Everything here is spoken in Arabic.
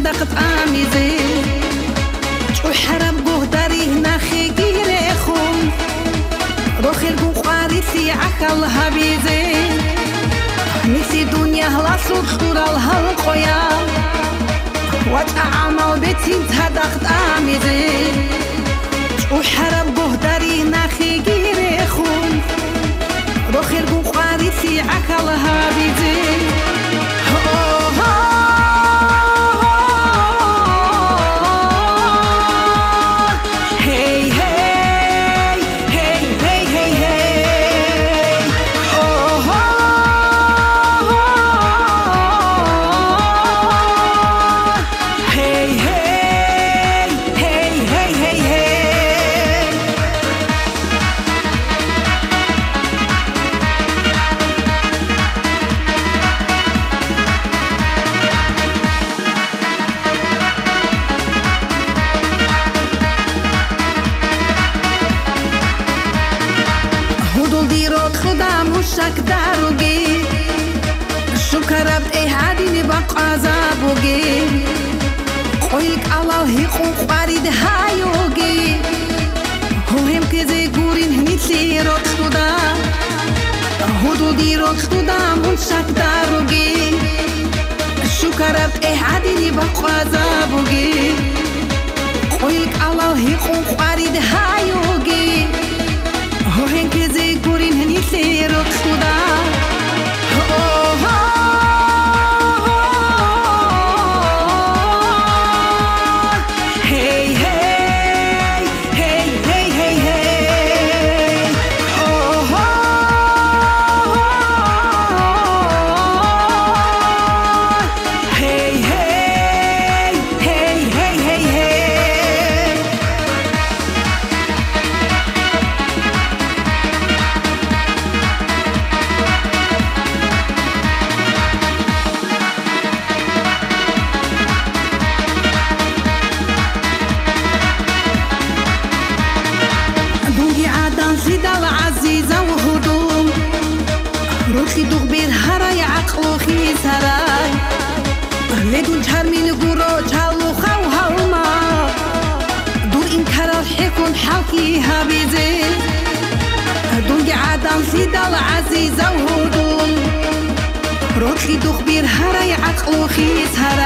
صدقت آمیزه چو حرم گهداری نخی گیره خون رو خیرگون خواریسی عقل هبیزه نیسی دنیا هلاسود خورال هل قویا وجه عمل بیتین صدقت آمیزه چو حرم گهداری نخی گیره خون رو خیرگون خواریسی عقل هبیزه شک داروگی شکرت ایهادی نباق عذابوگی خویک اللهی خون خورید هایوگی هم که زگورین همیتی رد شده حدودی رد شده من شک داروگی شکرت ایهادی نباق عذابوگی خویک اللهی خون خورید هایوگی هم که زگورین همیتی رد شده زیدال عزیزا و هدوم روخی دوغ بیر هرای عقل و خیز هرای لیدون چرمین گورو چالو خو هلما دور این کرار حکون حلقی هبیزه دونگی عادان زیدال عزیزا و هدوم روخی دوغ بیر هرای عقل و خیز هرای